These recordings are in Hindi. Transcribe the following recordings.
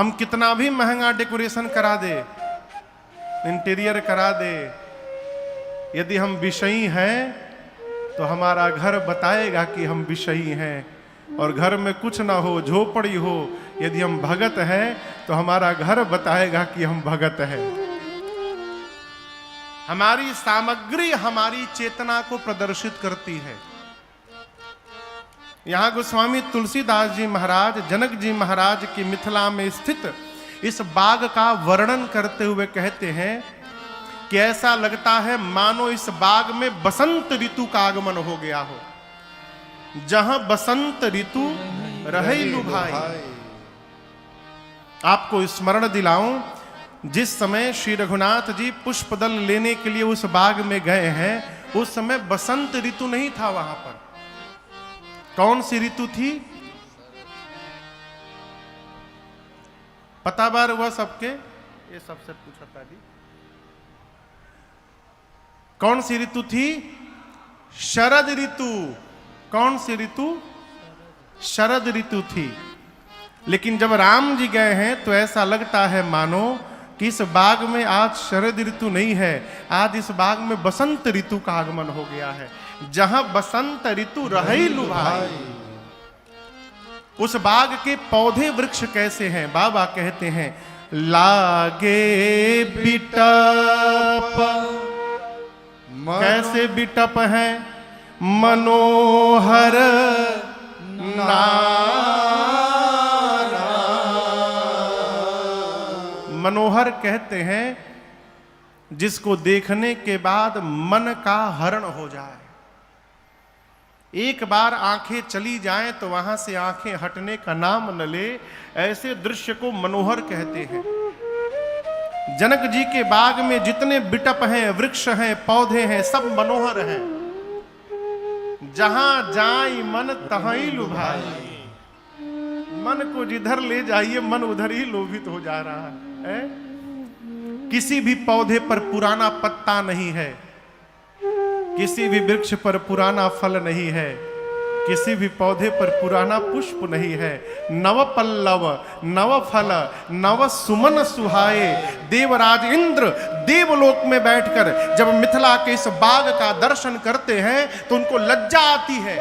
हम कितना भी महंगा डेकोरेशन करा दे, इंटीरियर करा दे, यदि हम विषयी हैं तो हमारा घर बताएगा कि हम विषयी हैं। और घर में कुछ ना हो, झोपड़ी हो, यदि हम भगत हैं तो हमारा घर बताएगा कि हम भगत हैं। हमारी सामग्री हमारी चेतना को प्रदर्शित करती है। यहां गोस्वामी तुलसीदास जी महाराज जनक जी महाराज की मिथिला में स्थित इस बाग का वर्णन करते हुए कहते हैं कि ऐसा लगता है मानो इस बाग में बसंत ऋतु का आगमन हो गया हो। जहां बसंत ऋतु रहे लुभाई। आपको स्मरण दिलाऊं, जिस समय श्री रघुनाथ जी पुष्पदल लेने के लिए उस बाग में गए हैं, उस समय बसंत ऋतु नहीं था वहां पर। कौन सी ऋतु थी? पता बार हुआ सबके? ये सबसे पूछा था जी। कौन सी ऋतु थी? शरद ऋतु। कौन सी ऋतु? शरद ऋतु थी। लेकिन जब राम जी गए हैं तो ऐसा लगता है मानो कि इस बाग में आज शरद ऋतु नहीं है, आज इस बाग में बसंत ऋतु का आगमन हो गया है। जहां बसंत ऋतु रही लुभाई। उस बाग के पौधे वृक्ष कैसे हैं? बाबा कहते हैं लागे बिटप। कैसे बिटप हैं? मनोहर मनोहर कहते हैं जिसको देखने के बाद मन का हरण हो जाए। एक बार आंखें चली जाएं तो वहां से आंखें हटने का नाम न ले, ऐसे दृश्य को मनोहर कहते हैं। जनक जी के बाग में जितने बिटप हैं, वृक्ष हैं, पौधे हैं, सब मनोहर हैं। जहां जाई मन तहीं लुभाई। मन को जिधर ले जाइए मन उधर ही लोभित हो जा रहा है। किसी भी पौधे पर पुराना पत्ता नहीं है, किसी भी वृक्ष पर पुराना फल नहीं है, किसी भी पौधे पर पुराना पुष्प नहीं है। नव पल्लव नव फल नव सुमन सुहाए। देवराज इंद्र देवलोक में बैठकर जब मिथिला के इस बाग का दर्शन करते हैं तो उनको लज्जा आती है।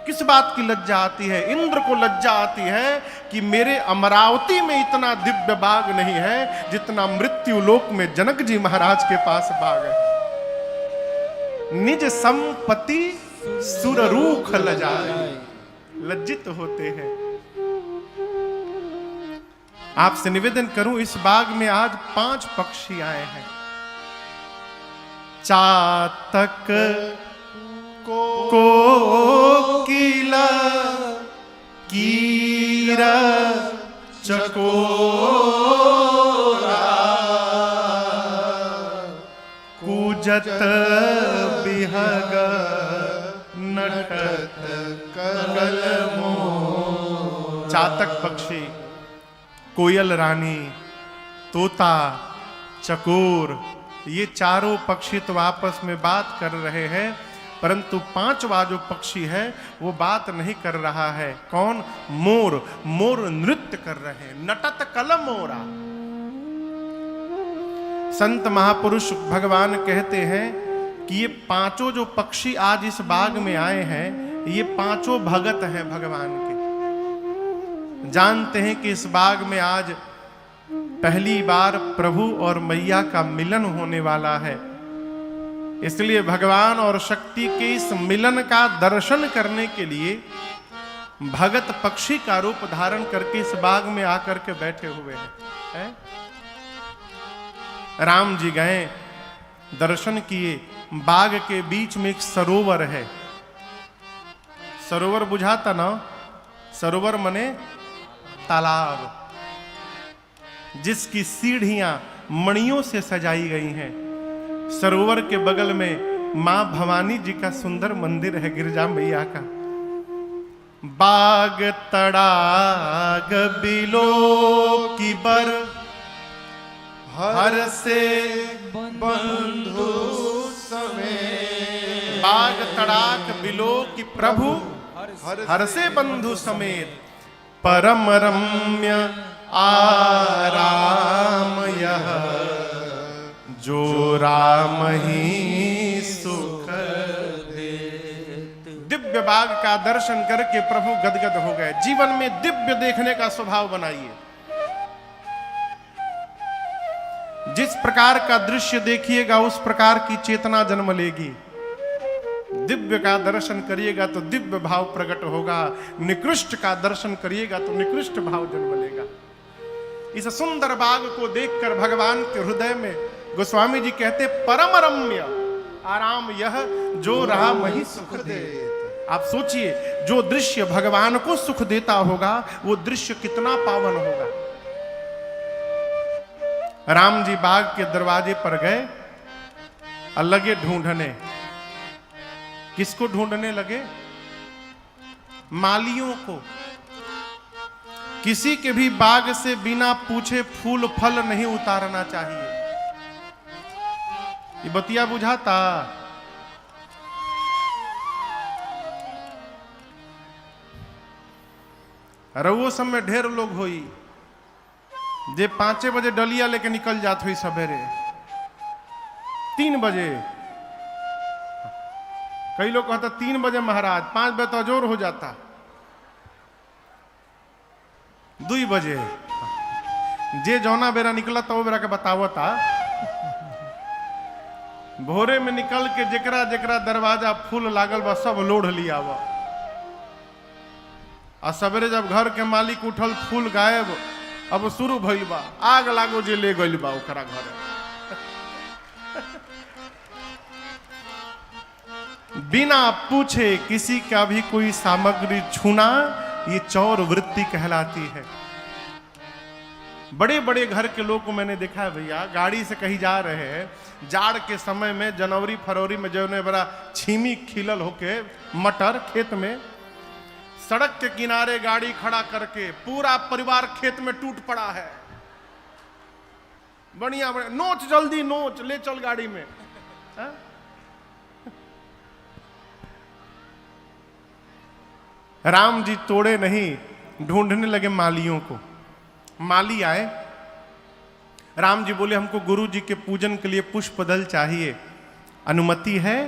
किस बात की लज्जा आती है? इंद्र को लज्जा आती है कि मेरे अमरावती में इतना दिव्य बाग नहीं है जितना मृत्यु लोक में जनक जी महाराज के पास बाग है। निज संपत्ति सुररूख लजाए। लज्जित होते हैं। आपसे निवेदन करूं, इस बाग में आज 5 पक्षी आए हैं। चातक कोकिला कीरा चकोरा कूजत बिहग नटत कलमो। चातक पक्षी, कोयल रानी, तोता, चकोर, ये चारों पक्षी तो आपस में बात कर रहे हैं, परंतु 5वां जो पक्षी है वो बात नहीं कर रहा है। कौन? मोर। मोर नृत्य कर रहे हैं। नटत कलमोरा। संत महापुरुष भगवान कहते हैं कि ये 5 जो पक्षी आज इस बाग में आए हैं, ये 5 भगत हैं भगवान के। जानते हैं कि इस बाग में आज पहली बार प्रभु और मैया का मिलन होने वाला है। इसलिए भगवान और शक्ति के इस मिलन का दर्शन करने के लिए भगत पक्षी का रूप धारण करके इस बाग में आकर के बैठे हुए हैं। राम जी गए, दर्शन किए। बाग के बीच में एक सरोवर है। सरोवर बुझाता ना? सरोवर मने तालाब, जिसकी सीढ़ियां मणियों से सजाई गई हैं। सरोवर के बगल में मां भवानी जी का सुंदर मंदिर है, गिरजा मैया का। बाग तड़ाग बिलो की बर हर से बंधु समेत। बाग तड़ाक बिलो की प्रभु हर से बंधु समेत। परम रम्य आराम यह, जो राम ही सुख दे। दिव्य बाग का दर्शन करके प्रभु गदगद हो गए। जीवन में दिव्य देखने का स्वभाव बनाइए। जिस प्रकार का दृश्य देखिएगा उस प्रकार की चेतना जन्म लेगी। दिव्य का दर्शन करिएगा तो दिव्य भाव प्रकट होगा, निकृष्ट का दर्शन करिएगा तो निकृष्ट भाव जन्म लेगा। इस सुंदर बाग को देखकर भगवान के हृदय में गोस्वामी जी कहते परम रम्य आराम यह, जो राम ही सुख दे। आप सोचिए, जो दृश्य भगवान को सुख देता होगा वो दृश्य कितना पावन होगा। राम जी बाग के दरवाजे पर गए और लगे ढूंढने। किसको ढूंढने लगे? मालियों को। किसी के भी बाग से बिना पूछे फूल फल नहीं उतारना चाहिए। ये बतिया बुझाता? रउओ सब में ढेर लोग होई जे 5 बजे डलिया लेके निकल जात हुई सवेरे 3 बजे। कई लोग कहता 3 बजे महाराज, 5 बजे तो जोर हो जाता। 2 बजे जे जौना बेरा निकला तो बेरा के बतावता। भोरे में निकल के जेकरा जेकरा दरवाजा फूल लागल बा सब लोढ़ लिया बा। आ सवेरे जब घर के मालिक उठल फूल गायब, अब शुरू भइल बा आग लागो जे ले गइल बा ओकरा घर। बिना पूछे किसी का भी कोई सामग्री छूना ये चौर वृत्ति कहलाती है। बड़े बड़े घर के लोग को मैंने देखा है भैया, गाड़ी से कहीं जा रहे हैं, जाड़ के समय में जनवरी फरवरी में जो बड़ा छीमी खिलल होके मटर खेत में, सड़क के किनारे गाड़ी खड़ा करके पूरा परिवार खेत में टूट पड़ा है। बढ़िया बढ़िया नोच, जल्दी नोच, ले चल गाड़ी में। हा? राम जी तोड़े नहीं, ढूंढने लगे मालियों को। माली आए, राम जी बोले हमको गुरु जी के पूजन के लिए पुष्प दल चाहिए, अनुमति है?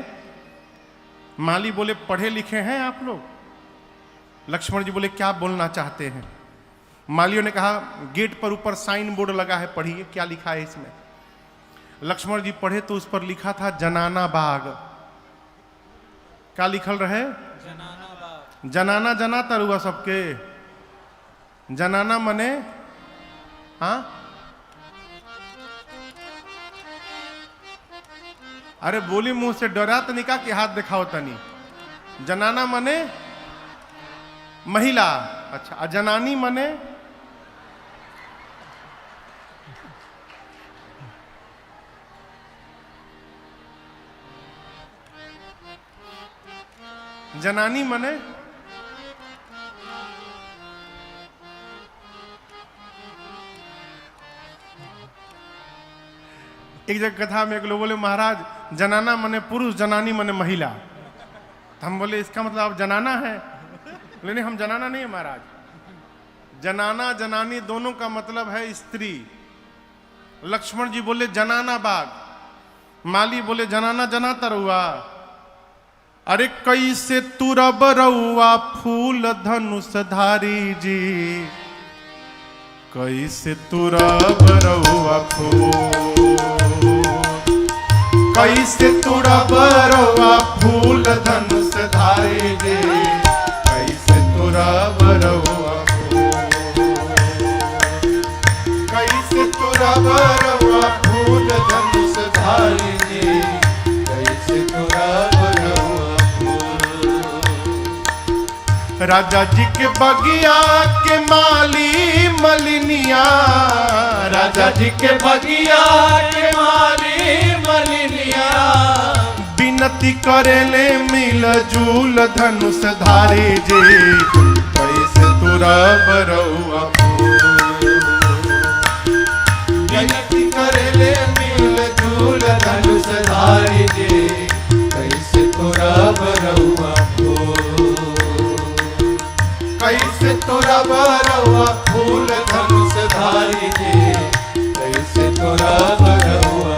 माली बोले पढ़े लिखे हैं आप लोग? लक्ष्मण जी बोले क्या बोलना चाहते हैं? मालियों ने कहा गेट पर ऊपर साइन बोर्ड लगा है, पढ़िए क्या लिखा है इसमें। लक्ष्मण जी पढ़े तो उस पर लिखा था जनाना बाग। क्या लिखल रहे? जनाना बाग। जनाना जनाता रुआ सबके। जनाना मने हाँ, अरे बोली मुंह से डरा तो निका कि हाथ दिखाओ तनी। जनाना मने महिला। अच्छा, जनानी मने जनानी मने एक जगह कथा में एक लोग बोले महाराज जनाना मने पुरुष, जनानी मने महिला। तो हम बोले इसका मतलब आप जनाना है? लेकिन हम जनाना नहीं है महाराज। जनाना जनानी दोनों का मतलब है स्त्री। लक्ष्मण जी बोले जनाना बाग, माली बोले जनाना जनाता रहुआ। अरे कैसे तुरब रहुआ फूल धनुष धारी जी, कैसे तुरब रहुआ फूल, कैसे तुरब रहुआ फूल धनुष धारी जी, कैसे तुरब रहुआ फूल, कैसे तुरब रहुआ फूल धनुष धारी जी, कैसे तुरब रहुआ फूल। राजा जी के बगिया के माली मलिनिया, राजा जी के बगिया के माली मलिनिया, बिनती करेले मिल जूल धनुष धारी जी, कैसे तुरब रहुआ फूल, बिनती करेले मिल जूल धनुष धारी जी, कैसे तुरब रहुआ फूल, कैसे तुरब बरौआ फूल धनुष धारी जी, कैसे तोरा बरौआ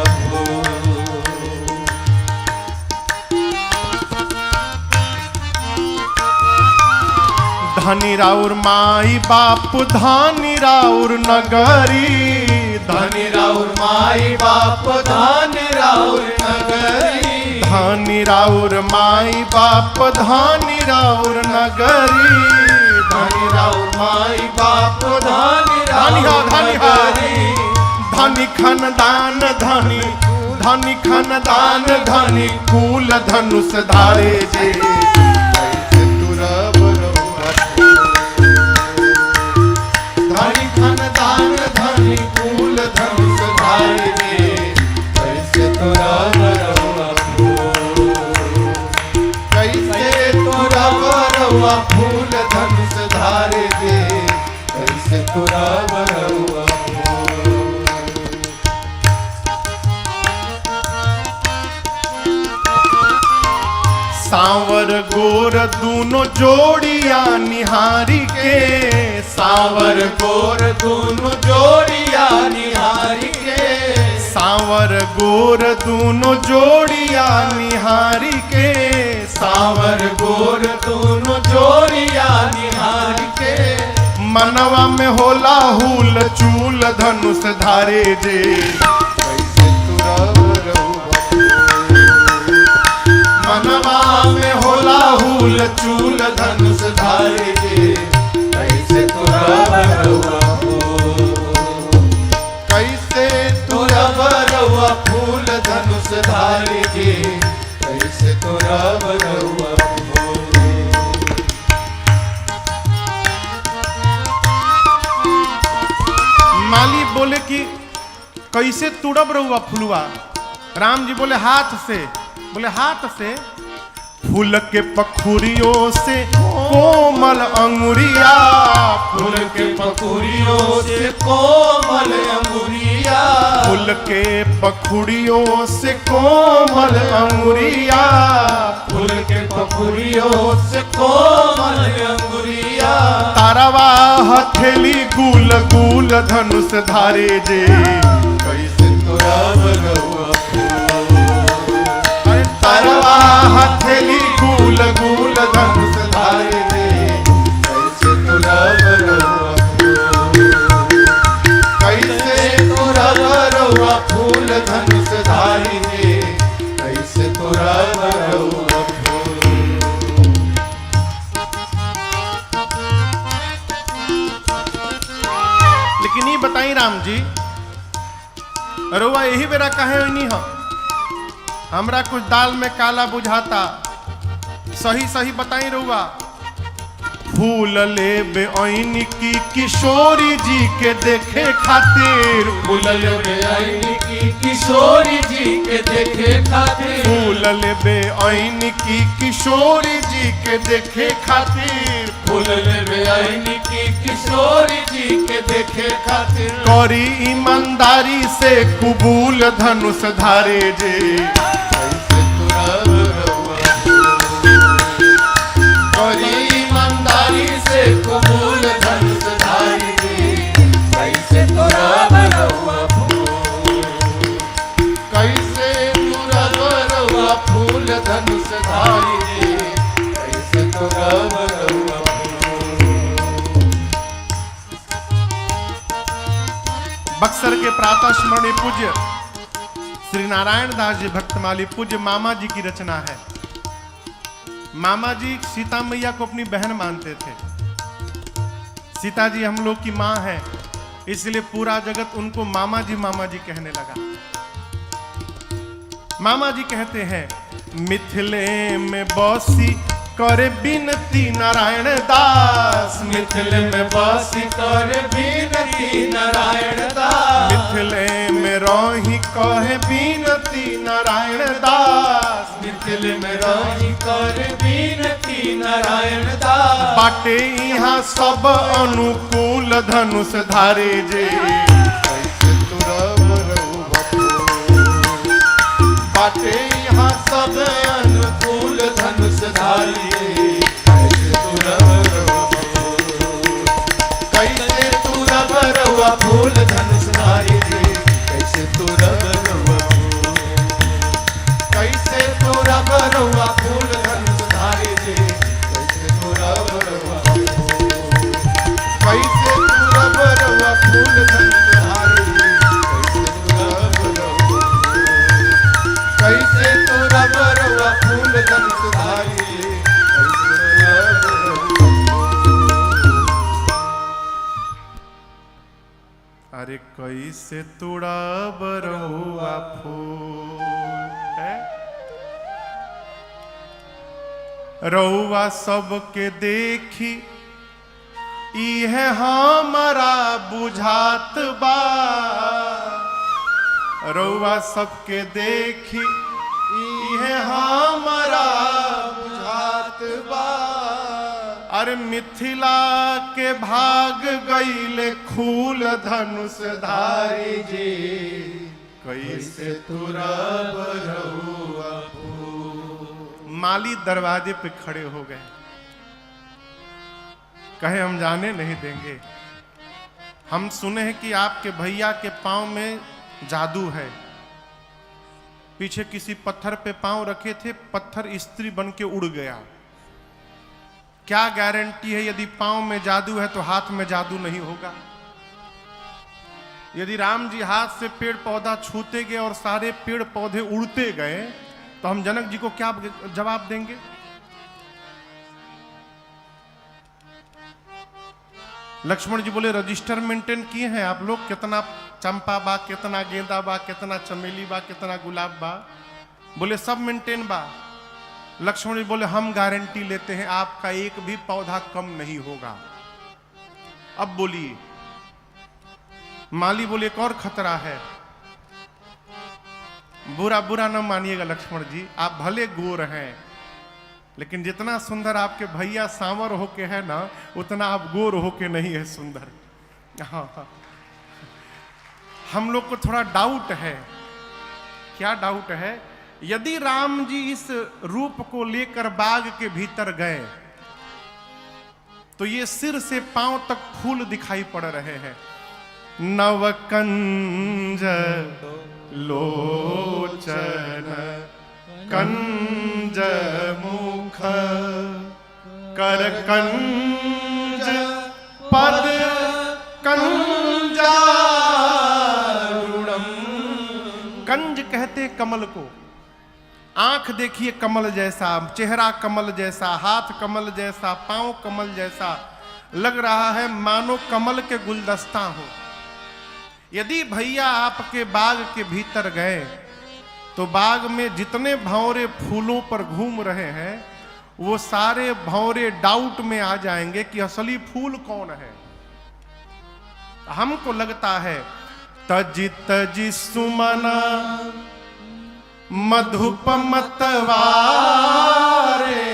धनी राउर माई बाप धानी राउर नगरी, धनी राउर माई बाप धानी राउर नगरी, धनी राउर माई बाप धानी राउर नगरी, धनी राउर माई बाप धानी धनी राउर नगरी, धनी खानदान धनी, धनी खानदान धनी कुल धनुष धारे जे, कैसे तोरा बरौआ धनी खानदान धनी कुल धनुष धारी जी, कैसे तोरा बरौआ कैसे तोरा बरौआ फूल धनुष धारी जी, कैसे तोरा बरौआ सांवर गोर दूनो जोड़िया निहारी के, सावर गोर दोनों जोड़िया निहारी के, सांवर गोर दूनो जोड़िया निहारी के, सावर गोर दोनों जोड़िया निहारी के, मनवा में होला हुल चूल धनुष धारे जे, कैसे तोरा बरौआ मनवा में होला हुल चूल धनुष धारी जी, कैसे तोरा बरौआ कैसे तोरा बरौआ फूल धनुष धारी जी, कैसे तोरा बरौआ माली बोले कि कैसे तुड़ब रहुआ फुलवा, राम जी बोले हाथ से, बोले हाथ से, फूल के पखुरियों से कोमल अंगुरिया, फूल के पखुरियों से कोमल अंगुरिया, फूल के पखुड़ियों से कोमल अंगुरिया, फूल के पखुरियों से कोमल अंगुरिया, तारवा हथेली गुल गुल धनुष धारे जे, कैसे तोरा बरौआ तारवा हथेली गुल गुल धनुष धारे जे, कैसे तोरा बरौआ कैसे तोरा बरौआ फूल धनुष धारी जी, कैसे तोरा बरौआ लेकिन ये बताई राम जी, रउआ यही बेरा कहे नहीं हम, हमरा कुछ दाल में काला बुझाता, सही सही बताई रउआ। फूल लेबे ऐनी की किशोरी जी के देखे खातिर, फूल लेबे ऐनी की किशोरी जी के देखे खातिर, फूल लेबे ऐनी की किशोरी जी के देखे खातिर, फूल लेबे ऐनी की किशोरी जी के देखे खातिर, करी ईमानदारी से कुबूल धनुष धारे जे, कैसे तोरा बरौआ करी ईमानदारी से कबूल धनुष धारी जी, कैसे तोरा बरौआ कैसे तोरा बरौआ फूल धनुष धारी जी, कैसे तोरा बरौआ बक्सर के प्रातः स्मरणीय पूज्य श्री नारायण दास जी भक्तमाली पूज्य मामा जी की रचना है। मामा जी सीता मैया को अपनी बहन मानते थे। सीता जी हम लोग की माँ है, इसलिए पूरा जगत उनको मामा जी कहने लगा। मामा जी कहते हैं, मिथिले में बसी करे बिनती नारायण दास, मिथिले में बसी कर बिनती नारायण दास, मिथिले में रही कहे बिनती नारायण दास, मिथिले में रही कर बिनती नारायण दास, बाटे यहाँ सब अनुकूल धनुष धारे जे, कैसे तोरा बरौआ बाटे यहाँ सब अनुकूल धनुष धारी, कैसे तोरा बरौआ फूल धनुषधारी जी कैसे तोरा बरुआ फूल कैसे तोरा बरुआ फूल धनुषधारी जी कैसे तोरा बरुआ कैसे तोरा बरुआ फूल धनुषधारी जी कैसे तोरा बरुआ फूल धनुषधारी जी अरे कैसे तुड़ा बरुआ फूल है रउआ सबके देखी इहे हमारा बुझात बा रउआ सबके देखी इहे हमारा बुझात बा अरे मिथिला के भाग गईले खूल धनुषधारी जी कैसे तुरा बरुआ फूल। माली दरवाजे पे खड़े हो गए, कहे हम जाने नहीं देंगे। हम सुने हैं कि आपके भैया के पांव में जादू है। पीछे किसी पत्थर पे पांव रखे थे, पत्थर स्त्री बन के उड़ गया। क्या गारंटी है यदि पांव में जादू है तो हाथ में जादू नहीं होगा? यदि राम जी हाथ से पेड़ पौधा छूते गए और सारे पेड़ पौधे उड़ते गए तो हम जनक जी को क्या जवाब देंगे? लक्ष्मण जी बोले रजिस्टर मेंटेन किए हैं आप लोग? कितना चंपा बा, कितना गेंदा बा, कितना चमेली बा, कितना गुलाब बा? बोले सब मेंटेन बा। लक्ष्मण जी बोले हम गारंटी लेते हैं आपका एक भी पौधा कम नहीं होगा। अब बोलिए। माली बोले एक और खतरा है। बुरा बुरा न मानिएगा लक्ष्मण जी, आप भले गोर हैं लेकिन जितना सुंदर आपके भैया सांवर होके है ना उतना आप गोर होके नहीं है सुंदर। हाँ हाँ, हम लोग को थोड़ा डाउट है। क्या डाउट है? यदि राम जी इस रूप को लेकर बाग के भीतर गए तो ये सिर से पांव तक फूल दिखाई पड़ रहे हैं। नवकंज लोचन कंज मुख कर कंज पद कंजारुणम। कंज कहते कमल को। आंख देखिए कमल जैसा, चेहरा कमल जैसा, हाथ कमल जैसा, पांव कमल जैसा, लग रहा है मानो कमल के गुलदस्ता हो। यदि भैया आपके बाग के भीतर गए तो बाग में जितने भंवरे फूलों पर घूम रहे हैं वो सारे भंवरे डाउट में आ जाएंगे कि असली फूल कौन है। हमको लगता है तजि तजि सुमना मधुपमतवारे,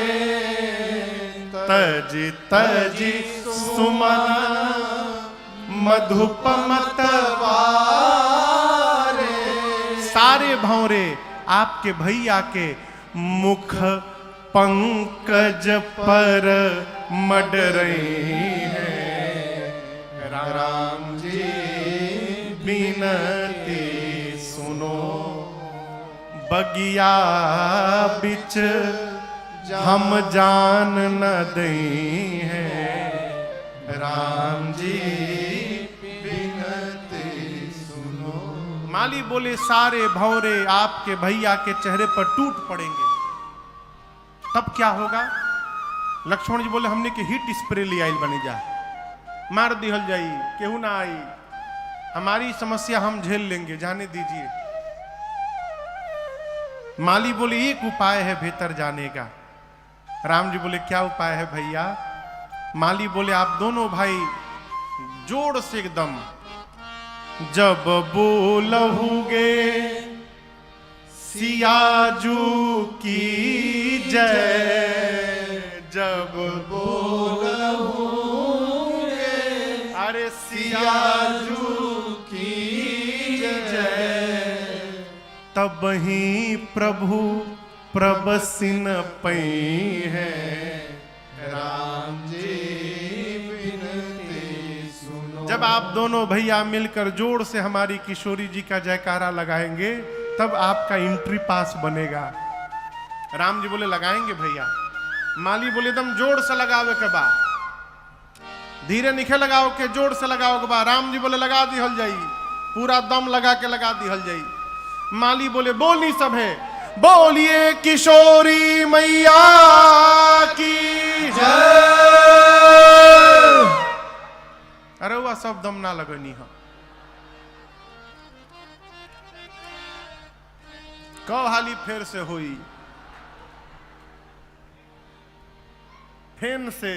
तजि तजि सुमना मधुपमतवारे। सारे भंवरे आपके भैया के मुख पंकज पर मडरई हैं। राम जी बिनती सुनो बगिया बिच हम जान न दई हैं। राम जी बिनती सुनो। माली बोले सारे भंवरे आपके भैया के चेहरे पर टूट पड़ेंगे। तब क्या होगा? लक्ष्मण जी बोले हमने के हीट स्प्रे ले आइल बनी जा, मार दिहल जाई, केहू ना आई, हमारी समस्या हम झेल लेंगे, जाने दीजिए। माली बोले एक उपाय है भीतर जाने का। राम जी बोले क्या उपाय है भैया? माली बोले आप दोनों भाई जोर से एकदम जब बोलहुगे सियाजू की जय, जब बोलहुगे अरे सियाजू की जय, तब ही प्रभु प्रबसिन पई है। राम जी बिनती सुनो। जब आप दोनों भैया मिलकर जोर से हमारी किशोरी जी का जयकारा लगाएंगे तब आपका एंट्री पास बनेगा। राम जी बोले लगाएंगे भैया। माली बोले एकदम जोर से लगावे के बा, धीरे निखे लगाओ के जोर से लगाओ के बा। राम जी बोले लगा दी हल जाई, पूरा दम लगा के लगा दी हल जाई। माली बोले बोलनी सब है, बोलिए किशोरी मैया की जय। अरे वह सब दम ना लगनी है। कब हाली फेर से हुई, फेन से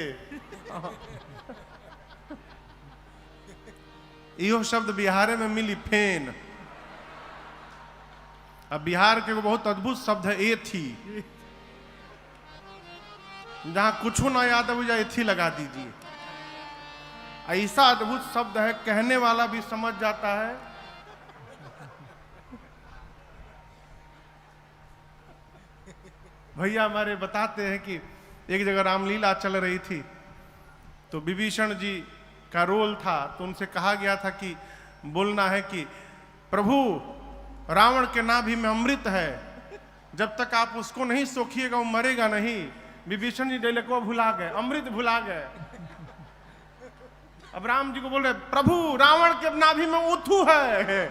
इहो शब्द बिहार में मिली, फेन। अब बिहार के बहुत अद्भुत शब्द है ए थी, जहां कुछ ना याद है एथी लगा दीजिए। ऐसा अद्भुत शब्द है, कहने वाला भी समझ जाता है। भैया हमारे बताते हैं कि एक जगह रामलीला चल रही थी तो विभीषण जी का रोल था, तो उनसे कहा गया था कि बोलना है कि प्रभु रावण के नाभि में अमृत है, जब तक आप उसको नहीं सोखिएगा वो मरेगा नहीं। विभीषण जी डेले को भुला गए, अमृत भुला गए। अब राम जी को बोल रहे प्रभु रावण के नाभि में उथू है,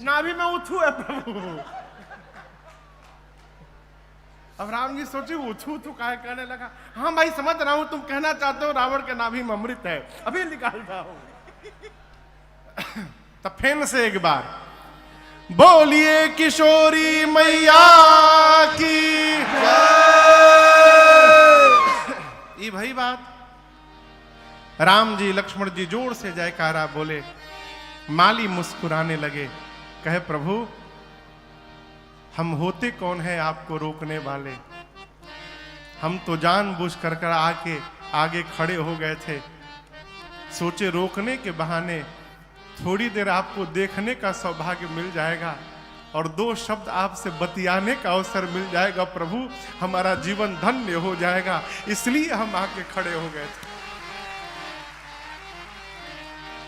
नाभि में उथू है प्रभु। अब राम जी सोचे उथू तो काहे कहने लगा। हाँ भाई समझ रहा हूं, तुम कहना चाहते हो रावण के नाभि में अमृत है, अभी निकालता हूं। तब फेन से एक बार बोलिए किशोरी मैया की जय। ये भाई बात। राम जी लक्ष्मण जी जोर से जयकारा बोले। माली मुस्कुराने लगे, कहे प्रभु हम होते कौन है आपको रोकने वाले, हम तो जानबूझ कर आके आगे खड़े हो गए थे। सोचे रोकने के बहाने थोड़ी देर आपको देखने का सौभाग्य मिल जाएगा और दो शब्द आपसे बतियाने का अवसर मिल जाएगा। प्रभु हमारा जीवन धन्य हो जाएगा, इसलिए हम आके खड़े हो गए थे।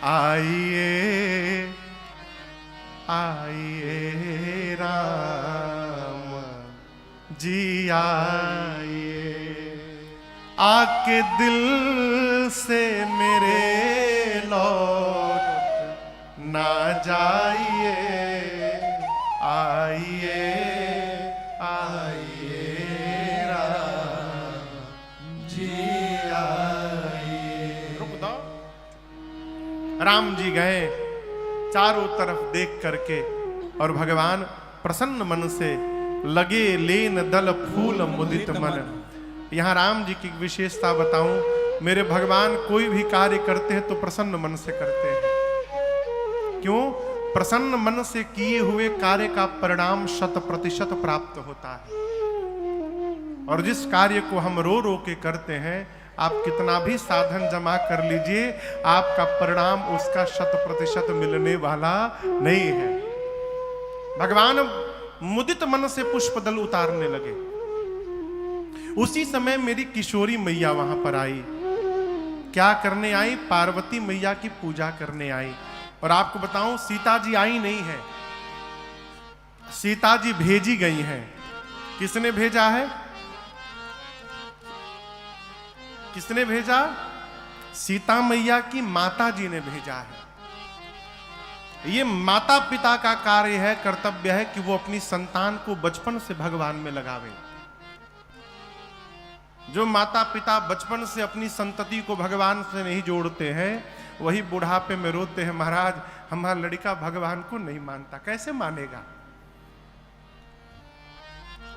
आइए आइए राम जी आइए, आके दिल से मेरे लौट ना जाइए। आइए आइए राम जी आइए। रुक दो। राम जी गए चारों तरफ देख करके और भगवान प्रसन्न मन से लगे लेन दल फूल मुदित मन। यहां राम जी की विशेषता बताऊं, मेरे भगवान कोई भी कार्य करते हैं तो प्रसन्न मन से करते हैं। क्यों? प्रसन्न मन से किए हुए कार्य का परिणाम 100% प्राप्त होता है। और जिस कार्य को हम रो रो के करते हैं, आप कितना भी साधन जमा कर लीजिए, आपका परिणाम उसका 100% मिलने वाला नहीं है। भगवान मुदित मन से पुष्पदल उतारने लगे। उसी समय मेरी किशोरी मैया वहां पर आई। क्या करने आई? पार्वती मैया की पूजा करने आई। और आपको बताऊं, सीता जी आई नहीं है, सीता जी भेजी गई हैं। किसने भेजा है? किसने भेजा? सीता मैया की माता जी ने भेजा है। ये माता पिता का कार्य है, कर्तव्य है कि वो अपनी संतान को बचपन से भगवान में लगावे। जो माता पिता बचपन से अपनी संतति को भगवान से नहीं जोड़ते हैं, वही बुढ़ापे में रोते हैं, महाराज हमारा लड़का भगवान को नहीं मानता। कैसे मानेगा?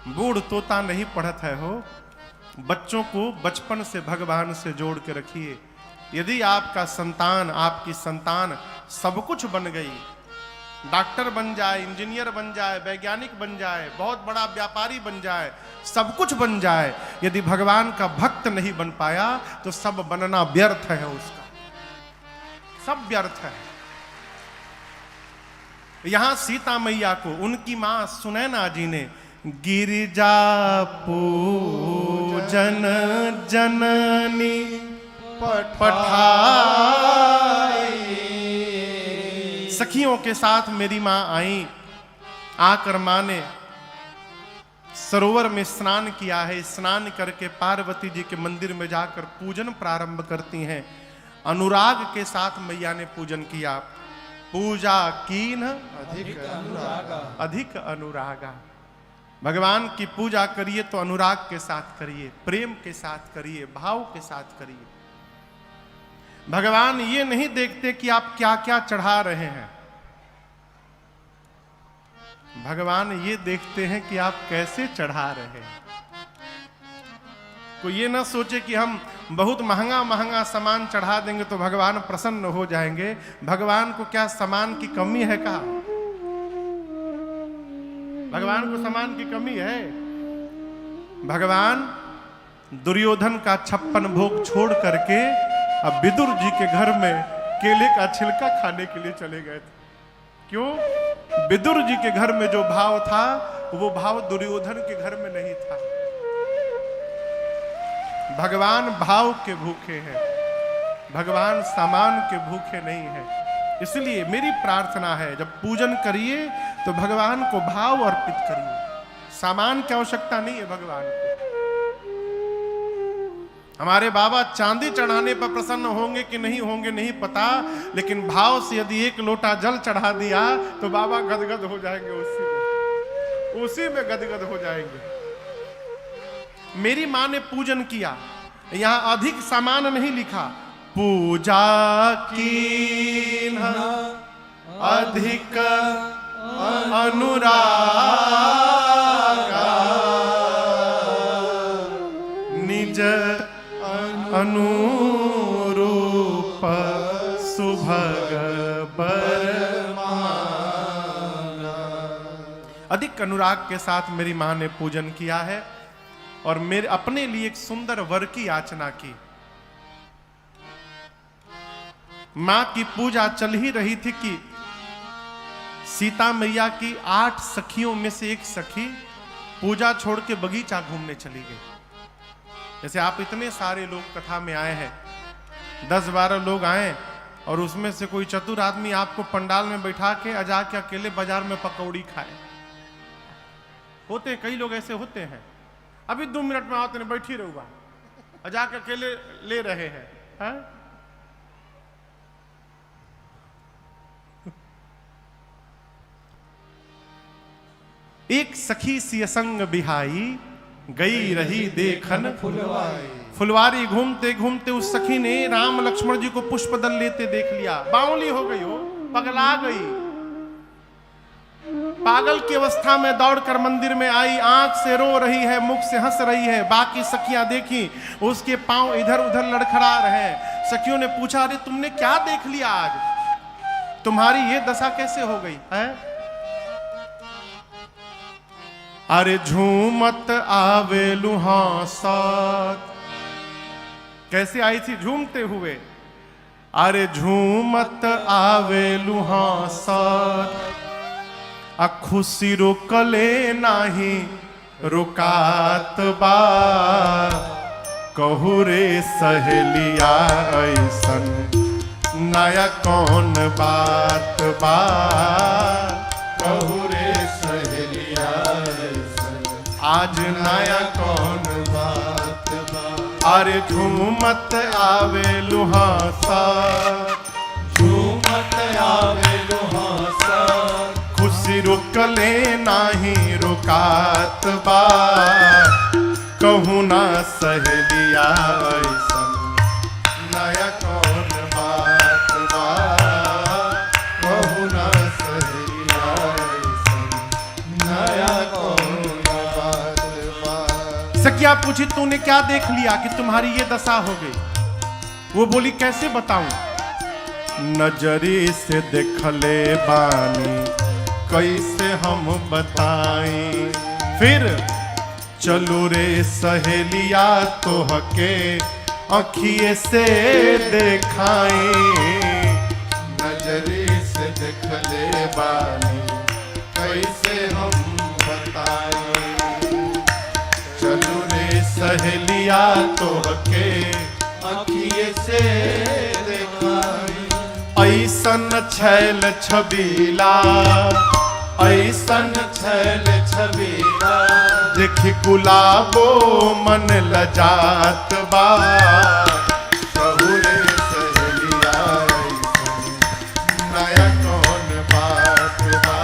बूढ़ तोता नहीं पढ़त है हो। बच्चों को बचपन से भगवान से जोड़ के रखिए। यदि आपका संतान, आपकी संतान सब कुछ बन गई, डॉक्टर बन जाए, इंजीनियर बन जाए, वैज्ञानिक बन जाए, बहुत बड़ा व्यापारी बन जाए, सब कुछ बन जाए, यदि भगवान का भक्त नहीं बन पाया तो सब बनना व्यर्थ है, उसका सब व्यर्थ है। यहां सीता मैया को उनकी मां सुनैना जी ने गिरिजा पूजन जननी पठाई। सखियों के साथ मेरी मां आई। आकर मां ने सरोवर में स्नान किया है। स्नान करके पार्वती जी के मंदिर में जाकर पूजन प्रारंभ करती हैं। अनुराग के साथ मैया ने पूजन किया। पूजा कीन अधिक अनुरागा। भगवान की पूजा करिए तो अनुराग के साथ करिए, प्रेम के साथ करिए, भाव के साथ करिए। भगवान ये नहीं देखते कि आप क्या क्या चढ़ा रहे हैं। भगवान ये देखते हैं कि आप कैसे चढ़ा रहे हैं। कोई ये ना सोचे कि हम बहुत महंगा महंगा सामान चढ़ा देंगे तो भगवान प्रसन्न हो जाएंगे। भगवान को क्या सामान की कमी है? कहा भगवान को सामान की कमी है? भगवान दुर्योधन का 56 भोग छोड़ करके अब विदुर जी के घर में केले का छिलका खाने के लिए चले गए थे। क्यों? विदुर जी के घर में जो भाव था वो भाव दुर्योधन के घर में नहीं था। भगवान भाव के भूखे हैं, भगवान सामान के भूखे नहीं हैं। इसलिए मेरी प्रार्थना है, जब पूजन करिए तो भगवान को भाव अर्पित करिए। सामान की आवश्यकता नहीं है भगवान को। हमारे बाबा चांदी चढ़ाने पर प्रसन्न होंगे कि नहीं होंगे नहीं पता, लेकिन भाव से यदि 1 लोटा जल चढ़ा दिया तो बाबा गदगद हो जाएंगे। उसी में गदगद हो जाएंगे। मेरी मां ने पूजन किया। यहां अधिक सामान नहीं लिखा। पूजा कीन अधिक अनुरागा निज अनुरूप सुभग बरमाना। अधिक अनुराग के साथ मेरी मां ने पूजन किया है और मेरे अपने लिए एक सुंदर वर की याचना की। मां की पूजा चल ही रही थी कि सीता मैया की 8 सखियों में से एक सखी पूजा छोड़ के बगीचा घूमने चली गई। जैसे आप इतने सारे लोग कथा में आए हैं, 10-12 लोग आए और उसमें से कोई चतुर आदमी आपको पंडाल में बैठा के अजा के अकेले बाजार में पकौड़ी खाए। होते कई लोग ऐसे होते हैं। अभी 2 मिनट में आते नहीं, बैठी रहूंगा, अजा के अकेले ले रहे हैं, है? एक सखी सियसंग बिहाई गई रही देखन फुलवारी। फुलवारी घूमते घूमते उस सखी ने राम लक्ष्मण जी को पुष्पदल लेते देख लिया। बावली हो गई, हो पगला गई। पागल की अवस्था में दौड़कर मंदिर में आई। आंख से रो रही है, मुख से हंस रही है। बाकी सखियां देखी, उसके पांव इधर उधर लड़खड़ा रहे हैं। सखियों ने पूछा, अरे तुमने क्या देख लिया आज? तुम्हारी ये दशा कैसे हो गई है? अरे झूमत आवे लुहासत। कैसे आई थी? झूमते हुए। अरे झूमत आवे लुहासत आ खुशी रोकले नाही रुकात बा। कहू रे सहेलिया ऐसन नया कौन बात बा। कहू रे सहेलिया ऐसन आज नया कौन बात बा। अरे झूमत आवे लुहासा, झूमत आवे लुहासा खुशी रुकले नाही रुकात बा। कहूँ ना सहेलिया ऐसन नया कौन बात बा। कहूँ ना सहेलिया ऐसन नया कौन बात बा। सखिया पूछी, तूने क्या देख लिया कि तुम्हारी ये दशा हो गई? वो बोली, कैसे बताऊं? नजरी से देखले बानी कैसे हम बताएं। फिर चलो रे सहेलिया तोहके अखिए से देखाएं। नजरी से देखले बानी कैसे हम बताएं। चलो रे सहेलिया तोहके अखिए से देखाई। ऐसन छैल छबीला, ऐसन छैल छबीला, देखी गुलाबो मन लजात बा। कहू रे सहेलिया नया कौन बात बा।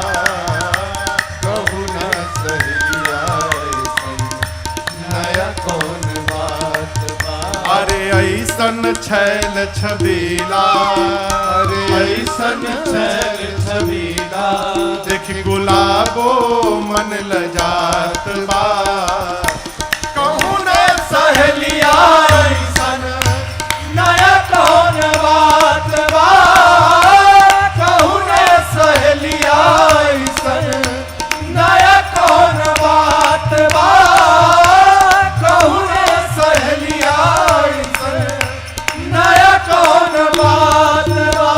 कहू ना सहेलिया नया कौन बात बा। अरे ऐसन छैल छबीला, अरे ऐसन छैल छबीला, देखी गुलाबो मन लजात बा। कहूँ न सहेलिया ऐसन नया कौन बात बा। कहू ना सहेलिया ऐसन नया कौन बात बा। कहू ना सहेलिया ऐसन नया कौन बात बा।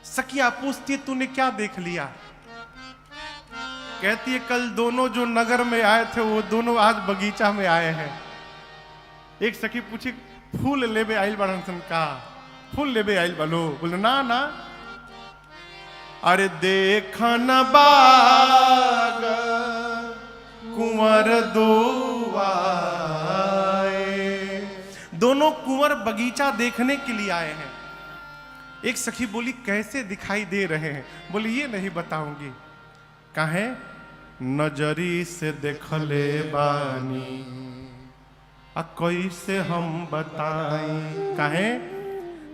सखिया पूछती तूने क्या देख लिया? कहती है कल दोनों जो नगर में आए थे वो दोनों आज बगीचा में आए हैं। एक सखी पूछी फूल लेबे आइल बड़न सन का? फूल लेबे आइल बलो? बोले ना ना। अरे देखन बाग कुंवर दो आए। दोनों कुंवर बगीचा देखने के लिए आए हैं। एक सखी बोली कैसे दिखाई दे रहे हैं? बोली ये नहीं बताऊंगी। काहे? नजरी से देखले बानी आ कैसे हम बताई। काहे?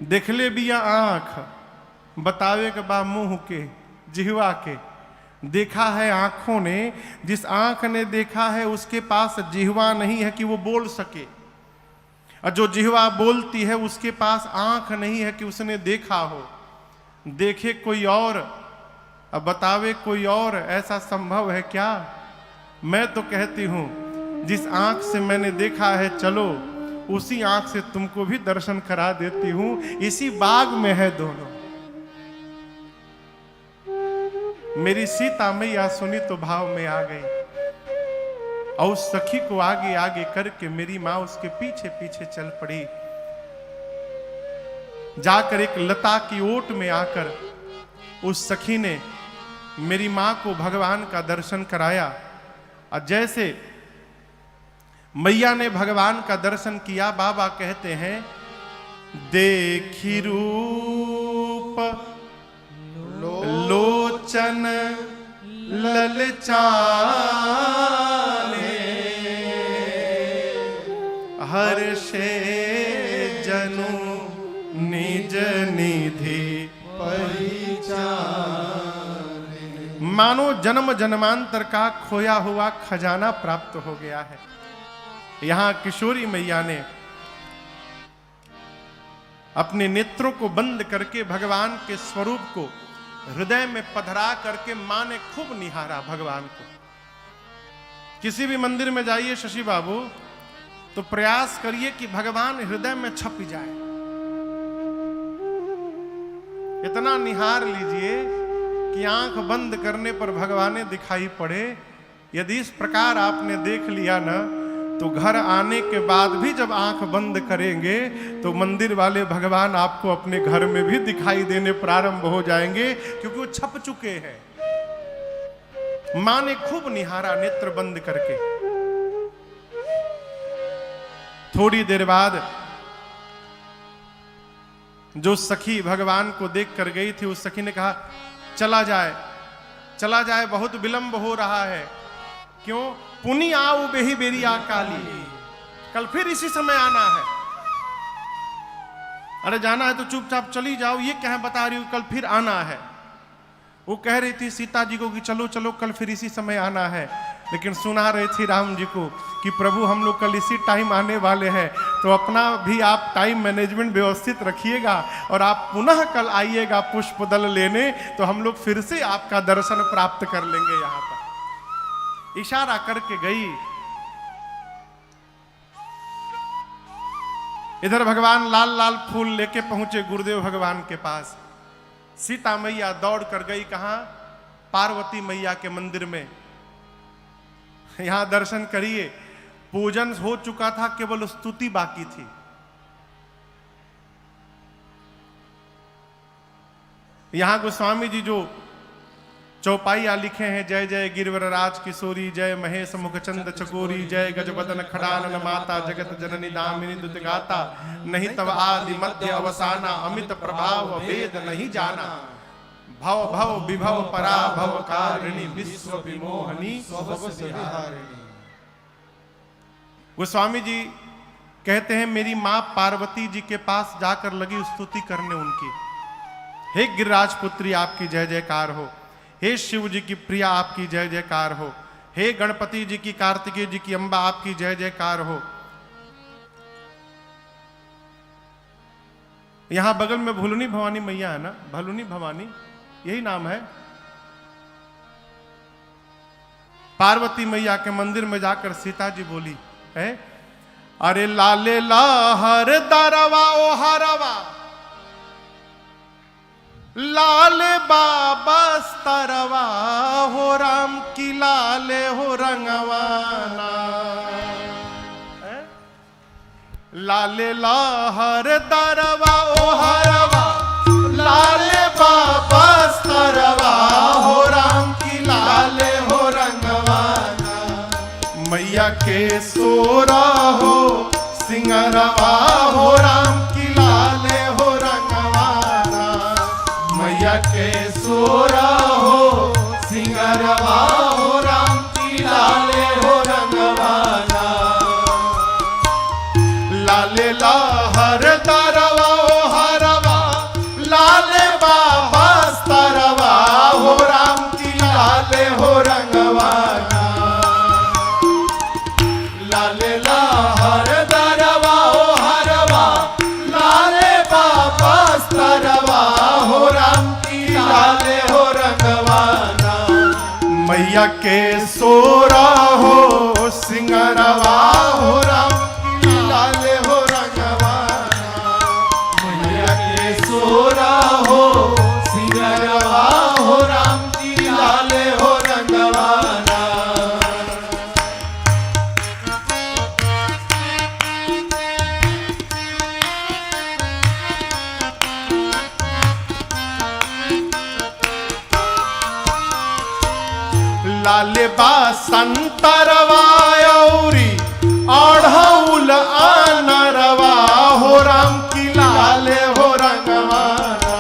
देखले बिया आंख, बतावे के बा मुंह के, जिहवा के। देखा है आंखों ने, जिस आंख ने देखा है उसके पास जिहवा नहीं है कि वो बोल सके, और जो जिहवा बोलती है उसके पास आंख नहीं है कि उसने देखा हो। देखे कोई और अब बतावे कोई और, ऐसा संभव है क्या? मैं तो कहती हूं जिस आंख से मैंने देखा है चलो उसी आंख से तुमको भी दर्शन करा देती हूं। इसी बाग में है दोनों। मेरी सीता मैया सुनी तो भाव में आ गई और उस सखी को आगे आगे करके मेरी मां उसके पीछे पीछे चल पड़ी। जाकर एक लता की ओट में आकर उस सखी ने मेरी मां को भगवान का दर्शन कराया। और जैसे मैया ने भगवान का दर्शन किया, बाबा कहते हैं देखी रूप लोचन ललचाने, हर्षे जनु निज निधि मानो जन्म जन्मांतर का खोया हुआ खजाना प्राप्त हो गया है। यहां किशोरी मैया ने अपने नेत्रों को बंद करके भगवान के स्वरूप को हृदय में पधरा करके मां ने खूब निहारा भगवान को। किसी भी मंदिर में जाइए शशि बाबू तो प्रयास करिए कि भगवान हृदय में छप जाए। इतना निहार लीजिए कि आंख बंद करने पर भगवान दिखाई पड़े। यदि इस प्रकार आपने देख लिया ना तो घर आने के बाद भी जब आंख बंद करेंगे तो मंदिर वाले भगवान आपको अपने घर में भी दिखाई देने प्रारंभ हो जाएंगे, क्योंकि वो छप चुके हैं। मां ने खूब निहारा नेत्र बंद करके। थोड़ी देर बाद जो सखी भगवान को देख कर गई थी उस सखी ने कहा चला जाए, बहुत विलंब हो रहा है। क्यों? पुनी आओ बेही बेरी आ काली, कल फिर इसी समय आना है। अरे जाना है तो चुपचाप चली जाओ, ये क्या बता रही हो कल फिर आना है। वो कह रही थी सीता जी को कि चलो चलो कल फिर इसी समय आना है, लेकिन सुना रहे थे राम जी को कि प्रभु हम लोग कल इसी टाइम आने वाले हैं, तो अपना भी आप टाइम मैनेजमेंट व्यवस्थित रखिएगा और आप पुनः कल आइएगा पुष्प दल लेने, तो हम लोग फिर से आपका दर्शन प्राप्त कर लेंगे। यहां पर इशारा करके गई। इधर भगवान लाल लाल फूल लेके पहुंचे गुरुदेव भगवान के पास। सीता मैया दौड़ कर गई कहां? पार्वती मैया के मंदिर में। यहां दर्शन करिए, पूजन हो चुका था, केवल स्तुति बाकी थी। यहां गोस्वामी जी जो चौपाइया लिखे हैं, जय जय गिरिवरराज किशोरी, जय महेश मुखचंद चकोरी, जय गजबदन खड़ानन माता, जगत जननी दामिनी दुत गाता, नहीं तब आदि मध्य अवसाना, अमित प्रभाव वेद नहीं जाना, भव भव विभव परा भव कारिणी, विश्व विमोहनी स्वभव सिहारिणी। गोस्वामी जी कहते हैं, मेरी मां पार्वती जी के पास जाकर लगी स्तुति करने उनकी, हे गिरिराज पुत्री आपकी जय जयकार हो, हे शिव जी की प्रिया आपकी जय जयकार हो, हे गणपति जी की, कार्तिकेय जी की, अंबा आपकी जय जयकार हो। यहां बगल में भुलनी भवानी मैया है ना, भलुनी भवानी यही नाम है। पार्वती मैया के मंदिर में जाकर सीता जी बोली है, अरे लाले लाहर दरवा ओ हरवा, लाले बाबा स्तरवा हो, राम की लाले हो रंगवाना, लाले लाहर दरवा ओ हरवा, लाले बाबा स्तरवा हो, राम की लाले हो रंगवाना, मैया के सोरा हो सिंगरवा हो, राम की लाले हो रंगवाना, मैया के सोरा हो सिंगरवा हो, राम की लाले हो रंगवाना, लाले लाहर दरवा ओ हरवा, लाले बाबा स्तरवा हो, राम की लाले हो रंगवाना, लाले लाहर दरवा ओ हरवा, लाले बाबा स्तरवा हो, राम की लाले हो रंगवाना, मैया के सोरा हो सिंगरवा हो, राम की लाले हो रंगवाना, मैया के सोरा हो सिंगरवा हो, राम की लाले हो रंगवाना। लाले बा संतरवा औरी आढ़ौल आनरवा हो, राम की लाले हो रंगवाना,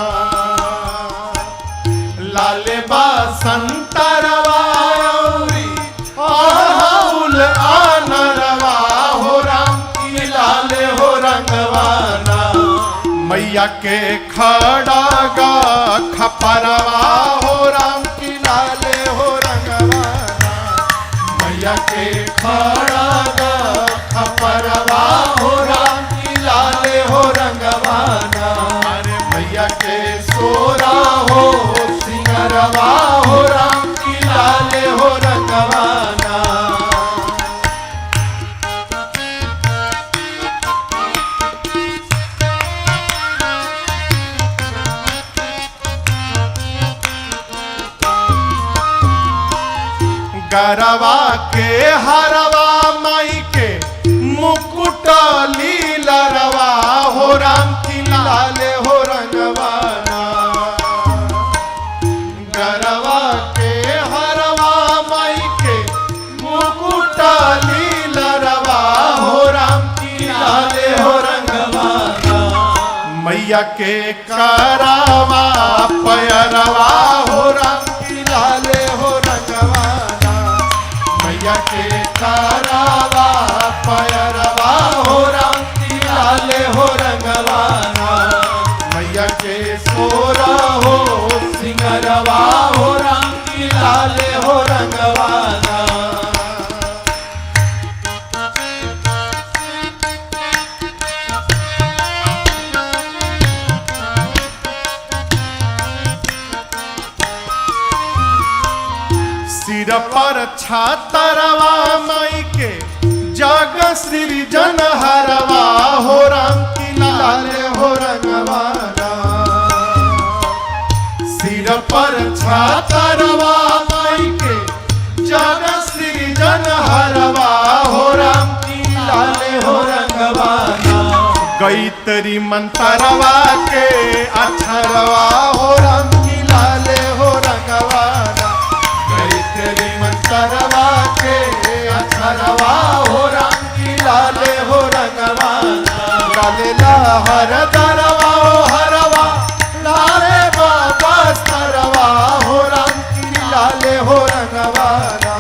लाले बा संतरवा औरी आढ़ौल आनरवा हो, राम की लाले हो रंगवाना, मैया के खड़ा गा खपरवा हो, राम की लाले हो रंगवाना, मैया के खड़ा गा खपरवा हो, राम की लाले हो रंगवाना, अरे मैया के सोरा हो सिंगरवा हो, राम की लाले हो रंगवाना। गरवा के हरवा माई के मुकुट लीलरवा हो, राम की लाले हो रंगवाना, गरवा के हरवा माई के मुकुट लीलरवा हो, राम की लाले हो रंगवाना, मैया के करावा पैरवा हो, राम की लाले हो रंगवाना, मैया के करावा पैरवा हो, राम की लाले हो रंगवाना, मैया के सोरा हो सिंगरवा हो, राम की लाले हो रंगवाना। सिर पर छातरवा माई के जग सृजन हरवा हो, राम की लाले हो रंगवाना, सिर पर छातरवा माई के जग सृजन गई तेरी मंतरवा के अक्षरवा हो राम की लाले हो रंगवाना गई तेरी मंतरवा के अक्षरवा हो राम की लाले हो रंगवाना लाले ला हर दरवा हो हरवा लाले बाबा सरवा हो राम की लाले हो रंगवाना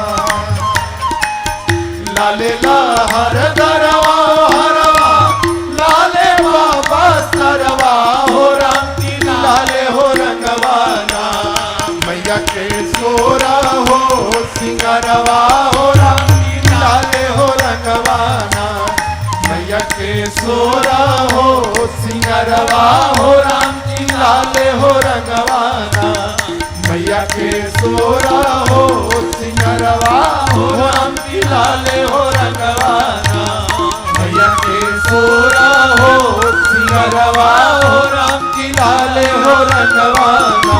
लाले ला हर दरवा हो हरवा लाले बाबा सरवा हो राम की लाले हो रंगवाना मैया के सोरा हो सिंगरवा हो राम की लाले हो रंगवाना मैया के सोरा हो सिंगरवा हो राम की लाले हो रंगवाना मैया के सोरा हो सिंगरवा हो राम की लाले हो रंगवाना मैया के सोरा हो सिंगरवा हो राम की लाले हो रंगवाना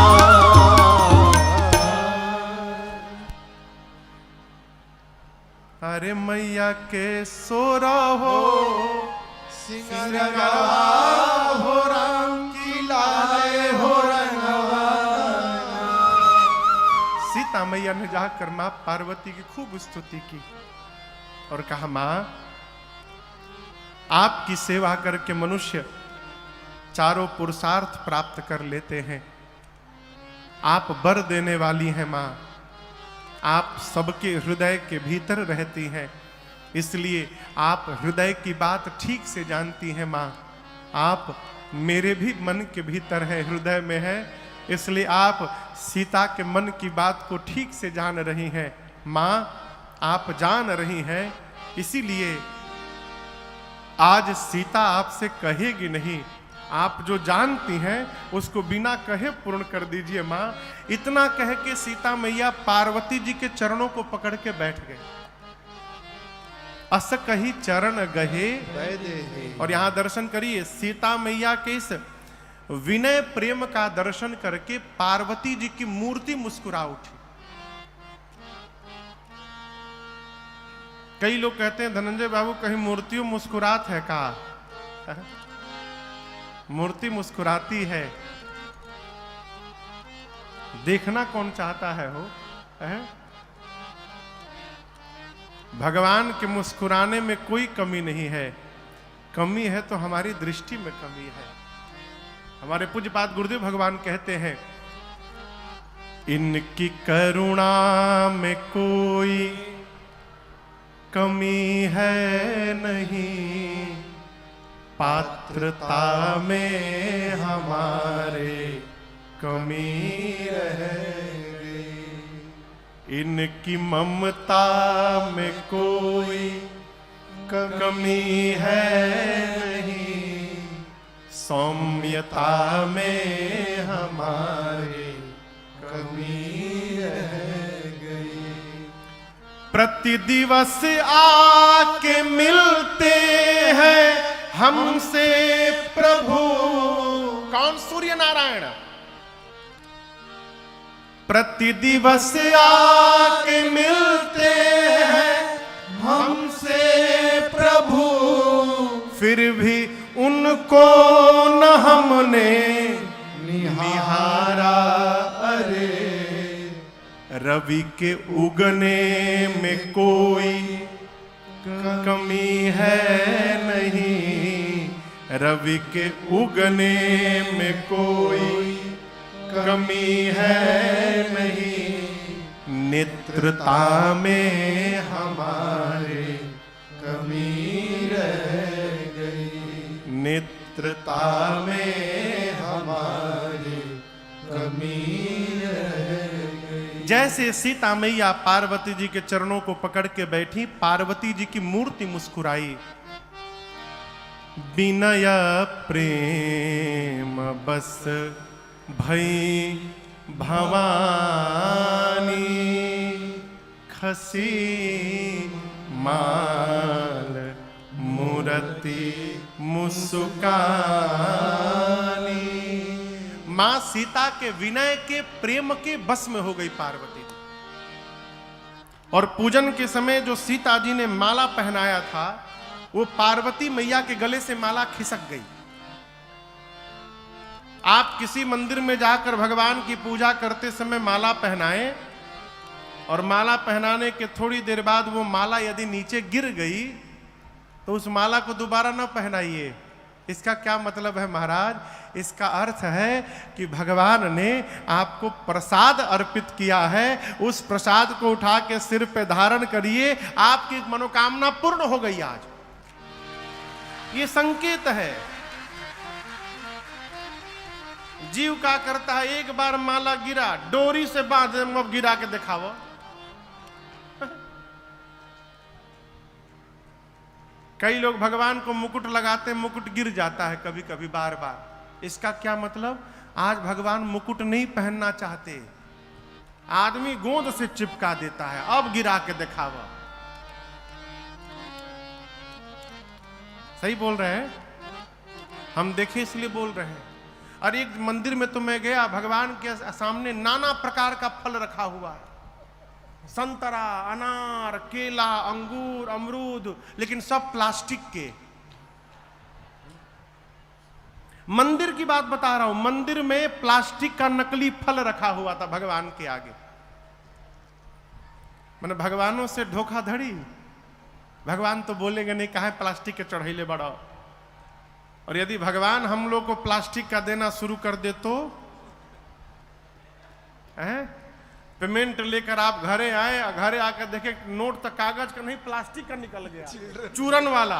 अरे मैया के सोरा हो सिंगरवा हो राम की लाले हो रंगवाना सीता मैया ने जाकर मां पार्वती की खूब स्तुति की और कहा, मां आपकी सेवा करके मनुष्य चारों पुरुषार्थ प्राप्त कर लेते हैं। आप वर देने वाली हैं मां, आप सबके हृदय के भीतर रहती हैं, इसलिए आप हृदय की बात ठीक से जानती हैं मां। आप मेरे भी मन के भीतर है, हृदय में है, इसलिए आप सीता के मन की बात को ठीक से जान रही हैं मां। आप जान रही हैं, इसीलिए आज सीता आपसे कहेगी नहीं, आप जो जानती हैं उसको बिना कहे पूर्ण कर दीजिए मां। इतना कह के सीता मैया पार्वती जी के चरणों को पकड़ के बैठ गए। अस कही चरण गहे, और यहां दर्शन करिए सीता मैया के इस विनय प्रेम का दर्शन करके पार्वती जी की मूर्ति मुस्कुरा उठी। कई लोग कहते हैं धनंजय बाबू कहीं मूर्तियों मुस्कुरात है का? मूर्ति मुस्कुराती है, देखना कौन चाहता है हो? भगवान के मुस्कुराने में कोई कमी नहीं है, कमी है तो हमारी दृष्टि में कमी है। हमारे पूज्यपाद गुरुदेव भगवान कहते हैं, इनकी करुणा में कोई कमी है नहीं, पात्रता में हमारे कमी रह गई। इनकी ममता में कोई कमी है नहीं, सौम्यता में हमारे कमी रह गई। प्रति दिवस आके मिलते हैं हमसे प्रभु, कौन? सूर्य नारायण। प्रति दिवस आके मिलते हैं हमसे प्रभु, फिर भी उनको न हमने निहारा। अरे रवि के उगने में कोई कमी है नहीं, रवि के उगने में कोई कमी है नहीं, नेत्रता में हमारे कमी रह गई। नेत्रता में हमारे कमी रह गई। जैसे सीता मैया पार्वती जी के चरणों को पकड़ के बैठी, पार्वती जी की मूर्ति मुस्कुराई। विनय प्रेम बस भई भवानी, खसी माल मूर्ति मुस्कानी। मां सीता के विनय के प्रेम के बस में हो गई पार्वती। और पूजन के समय जो सीता जी ने माला पहनाया था, वो पार्वती मैया के गले से माला खिसक गई। आप किसी मंदिर में जाकर भगवान की पूजा करते समय माला पहनाएं और माला पहनाने के थोड़ी देर बाद वो माला यदि नीचे गिर गई तो उस माला को दोबारा न पहनाइए। इसका क्या मतलब है महाराज? इसका अर्थ है कि भगवान ने आपको प्रसाद अर्पित किया है, उस प्रसाद को उठा के सिर पे धारण करिए, आपकी मनोकामना पूर्ण हो गई। आज ये संकेत है। जीव का करता है, एक बार माला गिरा, डोरी से बांध, अब गिरा के दिखाओ। कई लोग भगवान को मुकुट लगाते, मुकुट गिर जाता है कभी कभी बार बार। इसका क्या मतलब? आज भगवान मुकुट नहीं पहनना चाहते, आदमी गोंद से चिपका देता है, अब गिरा के दिखावा। सही बोल रहे हैं हम, देखे इसलिए बोल रहे हैं। और एक मंदिर में तो मैं गया, भगवान के सामने नाना प्रकार का फल रखा हुआ है, संतरा, अनार, केला, अंगूर, अमरूद, लेकिन सब प्लास्टिक के। मंदिर की बात बता रहा हूं, मंदिर में प्लास्टिक का नकली फल रखा हुआ था भगवान के आगे। मैंने भगवानों से धोखाधड़ी, भगवान तो बोलेंगे नहीं, कहा प्लास्टिक के चढ़ैले बड़ा। और यदि भगवान हम लोग को प्लास्टिक का देना शुरू कर दे तो पेमेंट लेकर आप घरे आए, घरे आकर देखे नोट तो कागज का नहीं प्लास्टिक का निकल गया, चूरन वाला,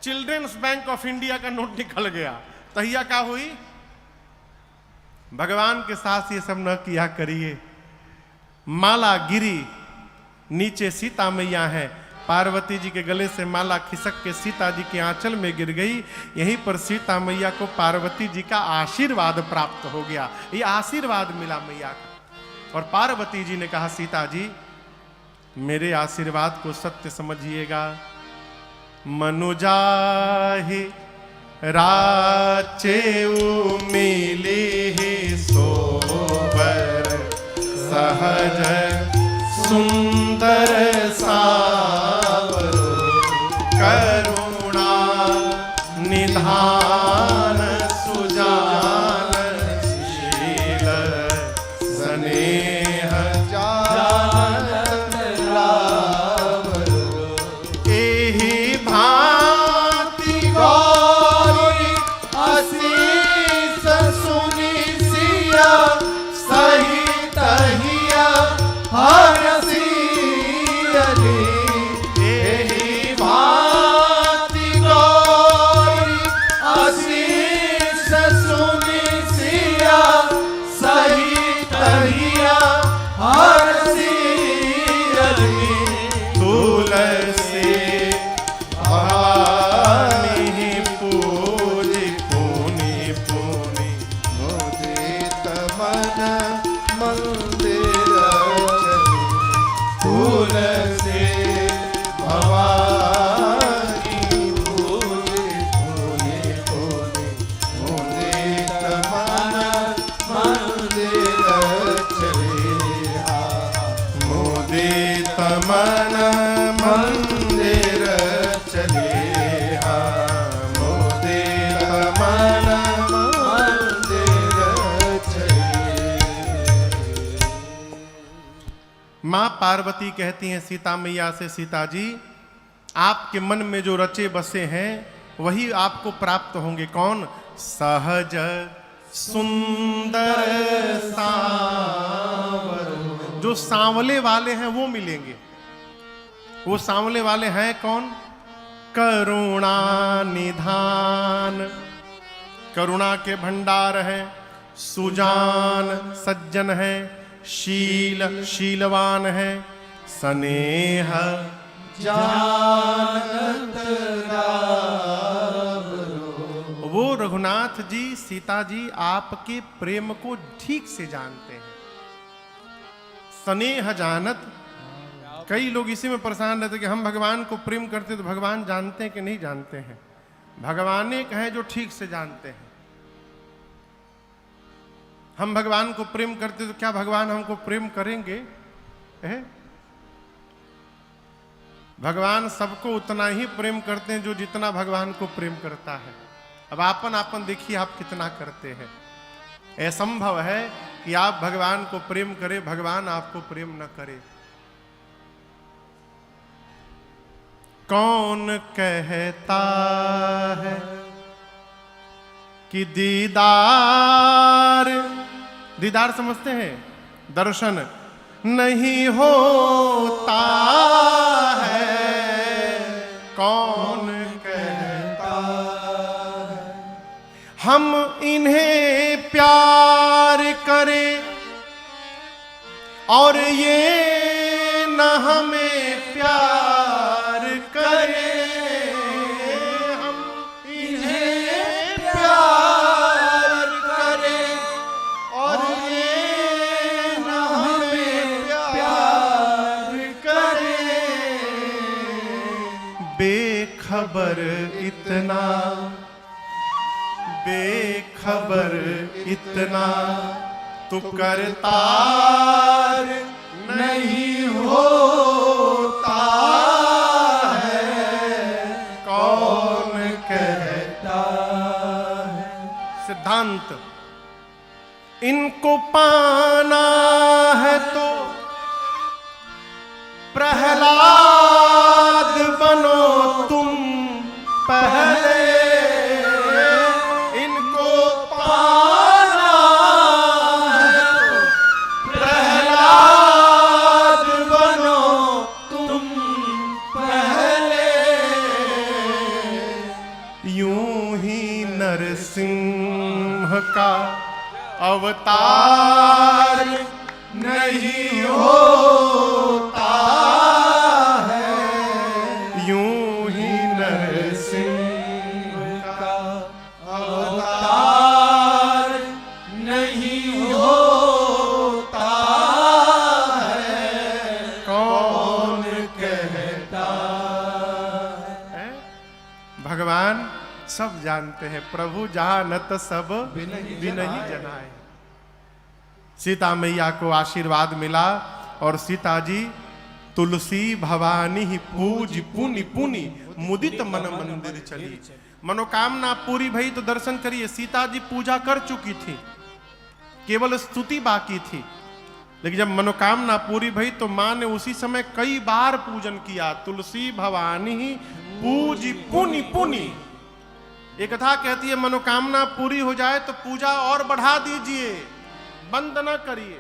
चिल्ड्रंस बैंक ऑफ इंडिया का नोट निकल गया, तहिया क्या हुई? भगवान के साथ ये सब न किया करिए। माला गिरी, नीचे सीता मैया है, पार्वती जी के गले से माला खिसक के सीता जी के आंचल में गिर गई। यहीं पर सीता मैया को पार्वती जी का आशीर्वाद प्राप्त हो गया, ये आशीर्वाद मिला मैया का। और पार्वती जी ने कहा, सीता जी मेरे आशीर्वाद को सत्य समझिएगा। मनुजाहि राचेऊ मिली सोबर, सहज सुंदर सावर, करुणा निधान सुजान शील, स्नेह जानत रावर, एहि भांति गौरी असीस सुनि सिया, सहित हिया हरसी अली। एहि भांति गौरी असीस सुनि सिया, सहित हिया हरसी अली। तुलसी भवानी पूज पुनि पुनि, मुदित मन मंदिर चली। तुलसी भवानी पूज पुनि पुनि, मुदित मन मंदिर चली। मुदित मन मंदिर चले, मुदित मन मंदिर चले। मां पार्वती कहती हैं सीता मैया से, सीता जी आपके मन में जो रचे बसे हैं वही आपको प्राप्त होंगे। कौन? सहज सुंदर सांवर, जो सांवले वाले हैं वो मिलेंगे। वो सांवले वाले हैं कौन? करुणा निधान, करुणा के भंडार हैं, सुजान सज्जन हैं, शील शीलवान हैं, स्नेह जानत रावरो। वो रघुनाथ जी सीता जी आपके प्रेम को ठीक से जानते हैं। स्नेह जानत, कई लोग इसी में परेशान रहते कि हम भगवान को प्रेम करते तो भगवान जानते हैं कि नहीं जानते हैं। भगवान एक है जो ठीक से जानते हैं। हम भगवान को प्रेम करते तो क्या भगवान हमको प्रेम करेंगे? भगवान सबको उतना ही प्रेम करते हैं जो जितना भगवान को प्रेम करता है। अब आपन आपन देखिए आप कितना करते हैं। असंभव है कि आप भगवान को प्रेम करें, भगवान आपको प्रेम न करे। कौन कहता है कि दीदार, दीदार समझते हैं, दर्शन नहीं होता है। कौन कहता है हम इन्हें प्यार करें और ये न हमें प्यार करें। हम इन्हें प्यार करें और ये न हमें प्यार करें। बेखबर इतना, बेखबर इतना तू करतार नहीं होता है। कौन कहता है। सिद्धांत, इनको पाना है तो प्रहलाद बनो तुम पहले। इनको पाना है तो प्रहलाद बनो तुम पहले। यूं ही नरसिंह का अवतार नहीं होता है। यूं ही नरसिंह का अवतार नहीं होता है। कौन कहता है। भगवान सब जानते हैं, प्रभु जानत सब बिनहि जनाए। सीता मैया को आशीर्वाद मिला और सीता जी तुलसी भवानी ही पूज पुनि पुनि मुदित मन मंदिर चली। मनोकामना पूरी भई तो दर्शन करिए। सीता जी पूजा कर चुकी थी, केवल स्तुति बाकी थी। लेकिन जब मनोकामना पूरी भई तो मां ने उसी समय कई बार पूजन किया। तुलसी भवानी ही पूज पुनि पुनि। एक कथा कहती है मनोकामना पूरी हो जाए तो पूजा और बढ़ा दीजिए, बंद न करिए।